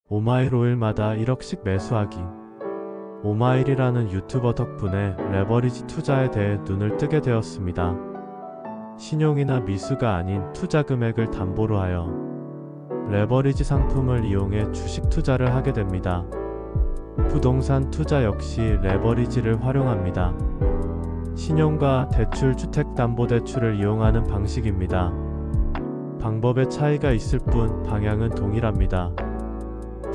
오마일 5일마다 1억씩 매수하기. 오마일이라는 유튜버 덕분에 레버리지 투자에 대해 눈을 뜨게 되었습니다. 신용이나 미수가 아닌 투자 금액을 담보로 하여 레버리지 상품을 이용해 주식 투자를 하게 됩니다. 부동산 투자 역시 레버리지를 활용합니다. 신용과 대출 주택담보대출을 이용하는 방식입니다. 방법의 차이가 있을 뿐 방향은 동일합니다.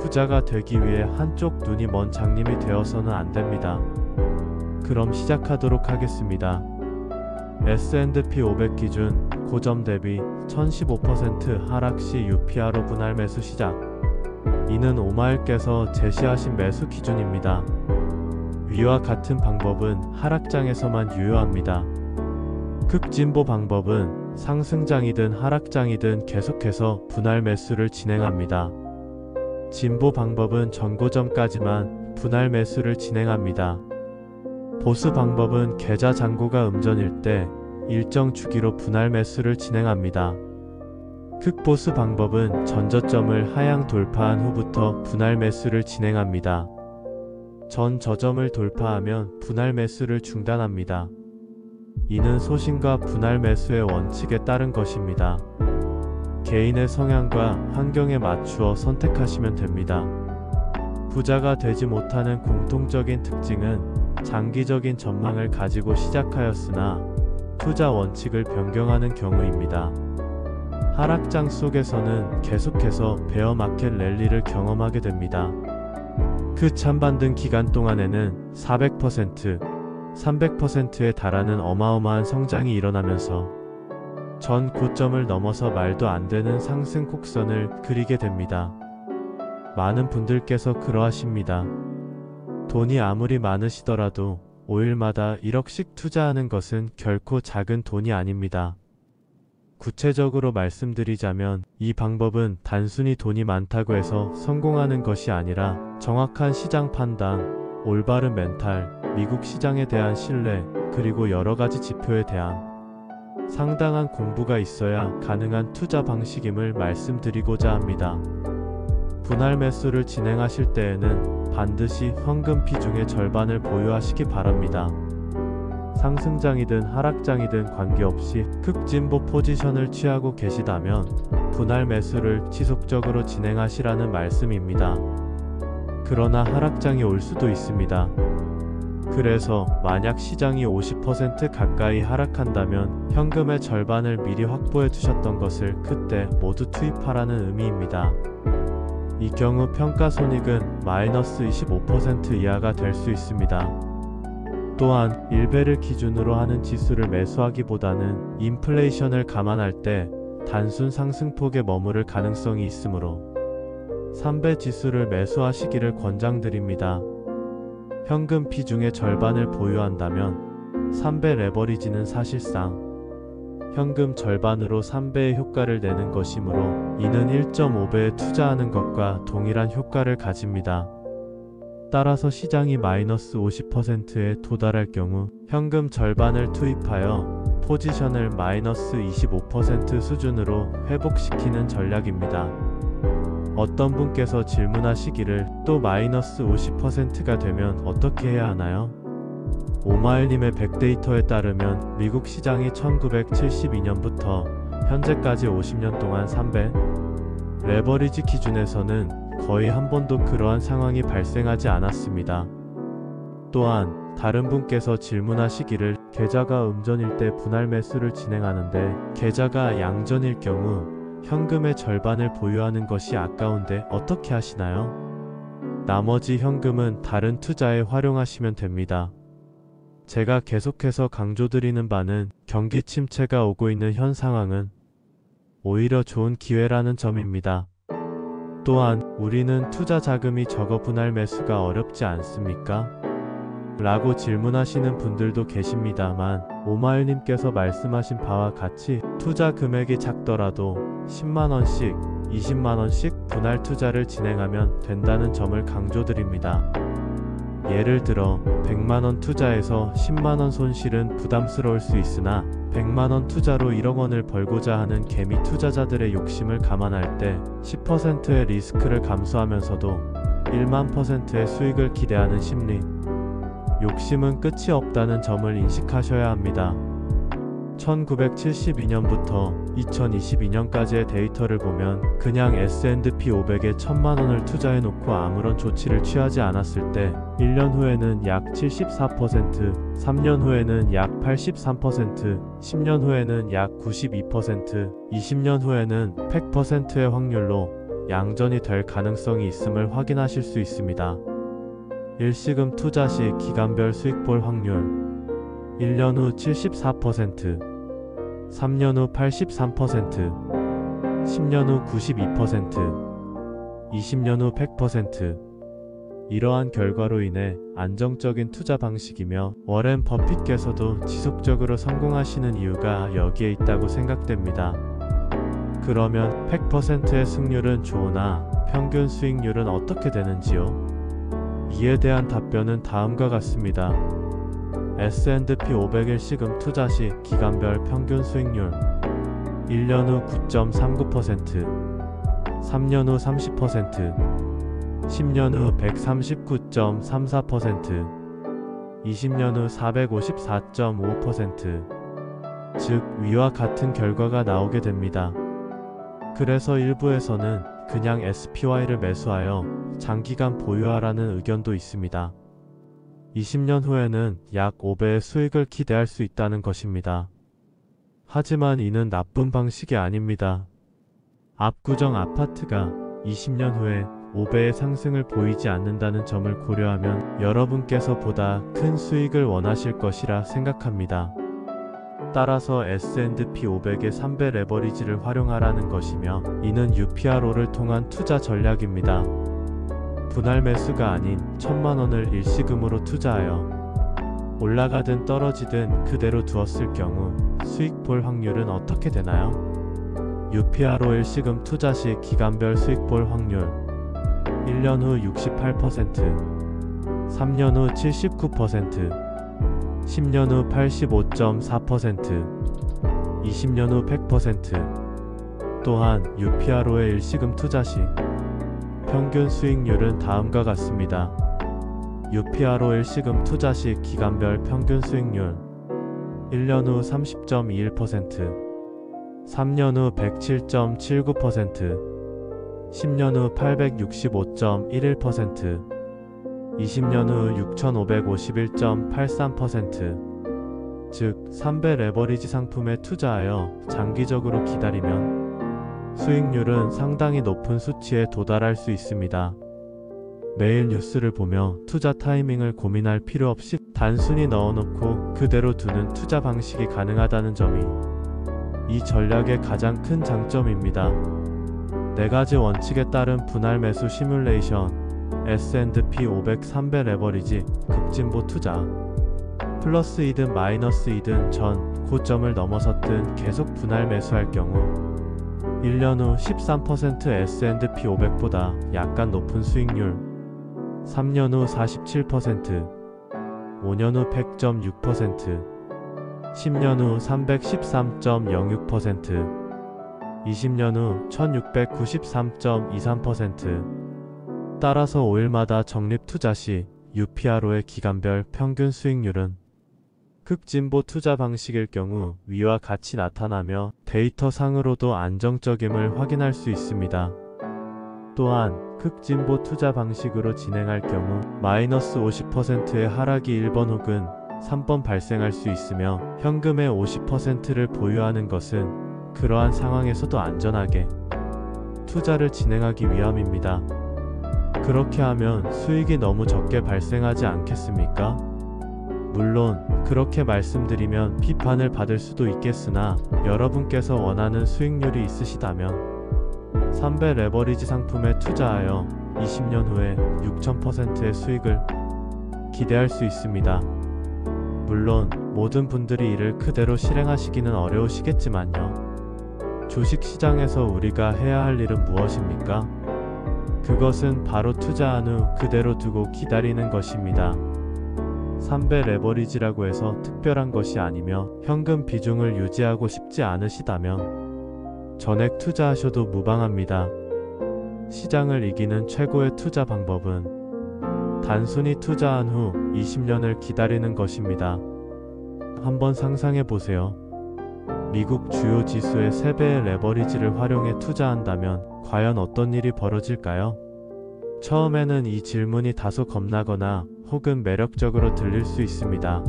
부자가 되기 위해 한쪽 눈이 먼 장님이 되어서는 안 됩니다. 그럼 시작하도록 하겠습니다. S&P 500 기준 고점 대비 1015% 하락 시 UPR로 분할 매수 시작. 이는 오마일께서 제시하신 매수 기준입니다. 위와 같은 방법은 하락장에서만 유효합니다. 극진보 방법은 상승장이든 하락장이든 계속해서 분할 매수를 진행합니다. 진보 방법은 전고점까지만 분할 매수를 진행합니다. 보수 방법은 계좌 잔고가 음전일 때 일정 주기로 분할 매수를 진행합니다. 극보수 방법은 전저점을 하향 돌파한 후부터 분할 매수를 진행합니다. 전 저점을 돌파하면 분할 매수를 중단합니다. 이는 소신과 분할 매수의 원칙에 따른 것입니다. 개인의 성향과 환경에 맞추어 선택하시면 됩니다. 부자가 되지 못하는 공통적인 특징은 장기적인 전망을 가지고 시작하였으나 투자 원칙을 변경하는 경우입니다. 하락장 속에서는 계속해서 베어마켓 랠리를 경험하게 됩니다. 그 찬반등 기간 동안에는 400%, 300%에 달하는 어마어마한 성장이 일어나면서 전 고점을 넘어서 말도 안 되는 상승 곡선을 그리게 됩니다. 많은 분들께서 그러하십니다. 돈이 아무리 많으시더라도 5일마다 1억씩 투자하는 것은 결코 작은 돈이 아닙니다. 구체적으로 말씀드리자면 이 방법은 단순히 돈이 많다고 해서 성공하는 것이 아니라 정확한 시장 판단, 올바른 멘탈, 미국 시장에 대한 신뢰, 그리고 여러가지 지표에 대한 상당한 공부가 있어야 가능한 투자 방식임을 말씀드리고자 합니다. 분할 매수를 진행하실 때에는 반드시 현금 비중의 절반을 보유하시기 바랍니다. 상승장이든 하락장이든 관계없이 극진보 포지션을 취하고 계시다면 분할 매수를 지속적으로 진행하시라는 말씀입니다. 그러나 하락장이 올 수도 있습니다. 그래서 만약 시장이 50% 가까이 하락한다면 현금의 절반을 미리 확보해 두셨던 것을 그때 모두 투입하라는 의미입니다. 이 경우 평가손익은 마이너스 25% 이하가 될 수 있습니다. 또한 1배를 기준으로 하는 지수를 매수하기보다는 인플레이션을 감안할 때 단순 상승폭에 머무를 가능성이 있으므로 3배 지수를 매수하시기를 권장드립니다. 현금 비중의 절반을 보유한다면 3배 레버리지는 사실상 현금 절반으로 3배의 효과를 내는 것이므로 이는 1.5배에 투자하는 것과 동일한 효과를 가집니다. 따라서 시장이 마이너스 50%에 도달할 경우 현금 절반을 투입하여 포지션을 마이너스 25% 수준으로 회복시키는 전략입니다. 어떤 분께서 질문하시기를 또 마이너스 50%가 되면 어떻게 해야 하나요? 오마일님의 백데이터에 따르면 미국 시장이 1972년부터 현재까지 50년 동안 3배 레버리지 기준에서는 거의 한 번도 그러한 상황이 발생하지 않았습니다. 또한 다른 분께서 질문하시기를 계좌가 음전일 때 분할 매수를 진행하는데 계좌가 양전일 경우 현금의 절반을 보유하는 것이 아까운데 어떻게 하시나요? 나머지 현금은 다른 투자에 활용하시면 됩니다. 제가 계속해서 강조드리는 바는 경기 침체가 오고 있는 현 상황은 오히려 좋은 기회라는 점입니다. 또한 우리는 투자 자금이 적어 분할 매수가 어렵지 않습니까? 라고 질문하시는 분들도 계십니다만 오마일님께서 말씀하신 바와 같이 투자 금액이 작더라도 10만원씩, 20만원씩 분할 투자를 진행하면 된다는 점을 강조드립니다. 예를 들어 100만원 투자해서 10만원 손실은 부담스러울 수 있으나 100만원 투자로 1억원을 벌고자 하는 개미 투자자들의 욕심을 감안할 때 10%의 리스크를 감수하면서도 1만%의 수익을 기대하는 심리. 욕심은 끝이 없다는 점을 인식하셔야 합니다. 1972년부터 2022년까지의 데이터를 보면 그냥 S&P 500에 1000만원을 투자해놓고 아무런 조치를 취하지 않았을 때 1년 후에는 약 74%, 3년 후에는 약 83%, 10년 후에는 약 92%, 20년 후에는 100%의 확률로 양전이 될 가능성이 있음을 확인하실 수 있습니다. 일시금 투자 시 기간별 수익볼 확률 1년 후 74%, 3년 후 83%, 10년 후 92%, 20년 후 100%. 이러한 결과로 인해 안정적인 투자 방식이며 워렌 버핏께서도 지속적으로 성공하시는 이유가 여기에 있다고 생각됩니다. 그러면 100%의 승률은 좋으나 평균 수익률은 어떻게 되는지요? 이에 대한 답변은 다음과 같습니다. S&P 500 일시금 투자 시 기간별 평균 수익률 1년 후 9.39%, 3년 후 30%, 10년 후 139.34%, 20년 후 454.5%. 즉 위와 같은 결과가 나오게 됩니다. 그래서 일부에서는 그냥 SPY를 매수하여 장기간 보유하라는 의견도 있습니다. 20년 후에는 약 5배의 수익을 기대할 수 있다는 것입니다. 하지만 이는 나쁜 방식이 아닙니다. 압구정 아파트가 20년 후에 5배의 상승을 보이지 않는다는 점을 고려하면 여러분께서 보다 큰 수익을 원하실 것이라 생각합니다. 따라서 S&P 500의 3배 레버리지를 활용하라는 것이며 이는 UPRO를 통한 투자 전략입니다. 분할 매수가 아닌 1000만원을 일시금으로 투자하여 올라가든 떨어지든 그대로 두었을 경우 수익 볼 확률은 어떻게 되나요? UPRO 일시금 투자 시 기간별 수익 볼 확률 1년 후 68%, 3년 후 79%, 10년 후 85.4%, 20년 후 100%. 또한 UPRO의 일시금 투자 시 평균 수익률은 다음과 같습니다. UPRO 일시금 투자 시 기간별 평균 수익률 1년 후 30.21%, 3년 후 107.79%, 10년 후 865.11%, 20년 후 6551.83%. 즉 3배 레버리지 상품에 투자하여 장기적으로 기다리면 수익률은 상당히 높은 수치에 도달할 수 있습니다. 매일 뉴스를 보며 투자 타이밍을 고민할 필요 없이 단순히 넣어놓고 그대로 두는 투자 방식이 가능하다는 점이 이 전략의 가장 큰 장점입니다. 4가지 원칙에 따른 분할 매수 시뮬레이션, S&P 500 3배 레버리지, 극진보 투자. 플러스이든 마이너스이든 전 고점을 넘어섰든 계속 분할 매수할 경우 1년 후 13% S&P 500보다 약간 높은 수익률, 3년 후 47%, 5년 후 100.6%, 10년 후 313.06%, 20년 후 1693.23%. 따라서 5일마다 적립 투자 시 UPRO의 기간별 평균 수익률은 극진보 투자 방식일 경우 위와 같이 나타나며 데이터상으로도 안정적임을 확인할 수 있습니다. 또한 극진보 투자 방식으로 진행할 경우 마이너스 50%의 하락이 1번 혹은 3번 발생할 수 있으며 현금의 50%를 보유하는 것은 그러한 상황에서도 안전하게 투자를 진행하기 위함입니다. 그렇게 하면 수익이 너무 적게 발생하지 않겠습니까? 물론 그렇게 말씀드리면 비판을 받을 수도 있겠으나 여러분께서 원하는 수익률이 있으시다면 3배 레버리지 상품에 투자하여 20년 후에 6000%의 수익을 기대할 수 있습니다. 물론 모든 분들이 이를 그대로 실행하시기는 어려우시겠지만요. 주식시장에서 우리가 해야 할 일은 무엇입니까? 그것은 바로 투자한 후 그대로 두고 기다리는 것입니다. 3배 레버리지라고 해서 특별한 것이 아니며 현금 비중을 유지하고 싶지 않으시다면 전액 투자하셔도 무방합니다. 시장을 이기는 최고의 투자 방법은 단순히 투자한 후 20년을 기다리는 것입니다. 한번 상상해 보세요. 미국 주요 지수의 3배의 레버리지를 활용해 투자한다면 과연 어떤 일이 벌어질까요? 처음에는 이 질문이 다소 겁나거나 혹은 매력적으로 들릴 수 있습니다.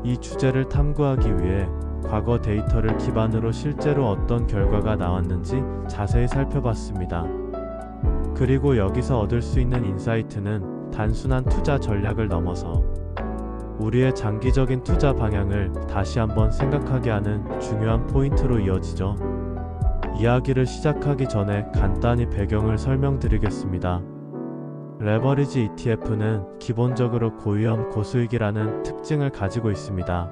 이 주제를 탐구하기 위해 과거 데이터를 기반으로 실제로 어떤 결과가 나왔는지 자세히 살펴봤습니다. 그리고 여기서 얻을 수 있는 인사이트는 단순한 투자 전략을 넘어서 우리의 장기적인 투자 방향을 다시 한번 생각하게 하는 중요한 포인트로 이어지죠. 이야기를 시작하기 전에 간단히 배경을 설명드리겠습니다. 레버리지 ETF는 기본적으로 고위험 고수익이라는 특징을 가지고 있습니다.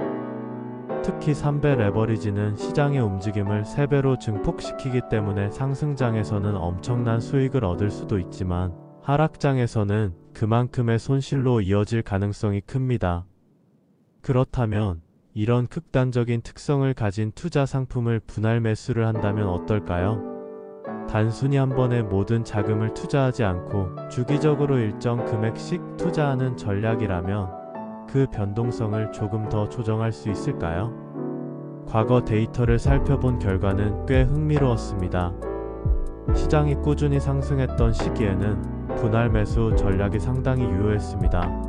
특히 3배 레버리지는 시장의 움직임을 3배로 증폭시키기 때문에 상승장에서는 엄청난 수익을 얻을 수도 있지만 하락장에서는 그만큼의 손실로 이어질 가능성이 큽니다. 그렇다면 이런 극단적인 특성을 가진 투자 상품을 분할 매수를 한다면 어떨까요? 단순히 한 번에 모든 자금을 투자하지 않고 주기적으로 일정 금액씩 투자하는 전략이라면 그 변동성을 조금 더 조정할 수 있을까요? 과거 데이터를 살펴본 결과는 꽤 흥미로웠습니다. 시장이 꾸준히 상승했던 시기에는 분할 매수 전략이 상당히 유효했습니다.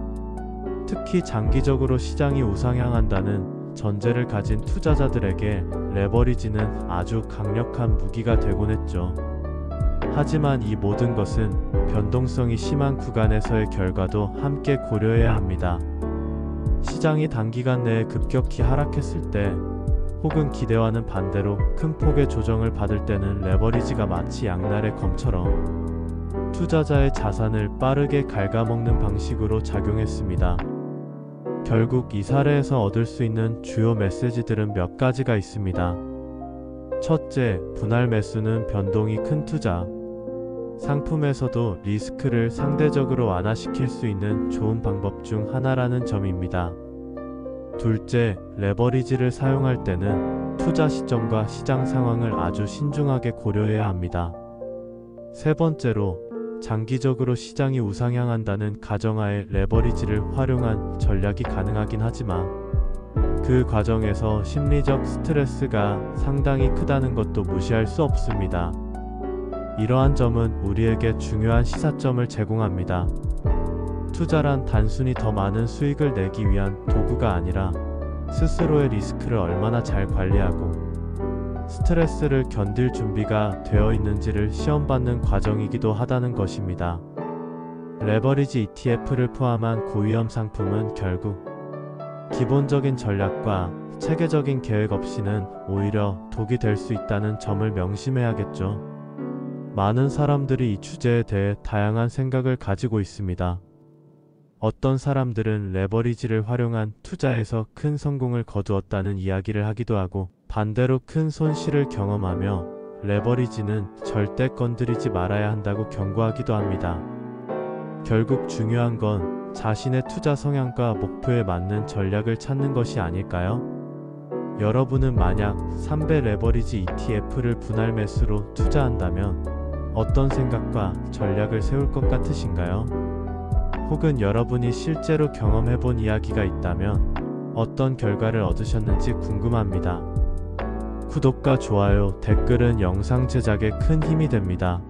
특히 장기적으로 시장이 우상향한다는 전제를 가진 투자자들에게 레버리지는 아주 강력한 무기가 되곤 했죠. 하지만 이 모든 것은 변동성이 심한 구간에서의 결과도 함께 고려해야 합니다. 시장이 단기간 내에 급격히 하락했을 때 혹은 기대와는 반대로 큰 폭의 조정을 받을 때는 레버리지가 마치 양날의 검처럼 투자자의 자산을 빠르게 갉아먹는 방식으로 작용했습니다. 결국 이 사례에서 얻을 수 있는 주요 메시지들은 몇 가지가 있습니다. 첫째, 분할 매수는 변동이 큰 투자. 상품에서도 리스크를 상대적으로 완화시킬 수 있는 좋은 방법 중 하나라는 점입니다. 둘째, 레버리지를 사용할 때는 투자 시점과 시장 상황을 아주 신중하게 고려해야 합니다. 세 번째로, 장기적으로 시장이 우상향한다는 가정하에 레버리지를 활용한 전략이 가능하긴 하지만 그 과정에서 심리적 스트레스가 상당히 크다는 것도 무시할 수 없습니다. 이러한 점은 우리에게 중요한 시사점을 제공합니다. 투자란 단순히 더 많은 수익을 내기 위한 도구가 아니라 스스로의 리스크를 얼마나 잘 관리하고 스트레스를 견딜 준비가 되어 있는지를 시험받는 과정이기도 하다는 것입니다. 레버리지 ETF를 포함한 고위험 상품은 결국 기본적인 전략과 체계적인 계획 없이는 오히려 독이 될 수 있다는 점을 명심해야겠죠. 많은 사람들이 이 주제에 대해 다양한 생각을 가지고 있습니다. 어떤 사람들은 레버리지를 활용한 투자에서 큰 성공을 거두었다는 이야기를 하기도 하고 반대로 큰 손실을 경험하며 레버리지는 절대 건드리지 말아야 한다고 경고하기도 합니다. 결국 중요한 건 자신의 투자 성향과 목표에 맞는 전략을 찾는 것이 아닐까요? 여러분은 만약 3배 레버리지 ETF를 분할 매수로 투자한다면 어떤 생각과 전략을 세울 것 같으신가요? 혹은 여러분이 실제로 경험해본 이야기가 있다면 어떤 결과를 얻으셨는지 궁금합니다. 구독과 좋아요, 댓글은 영상 제작에 큰 힘이 됩니다.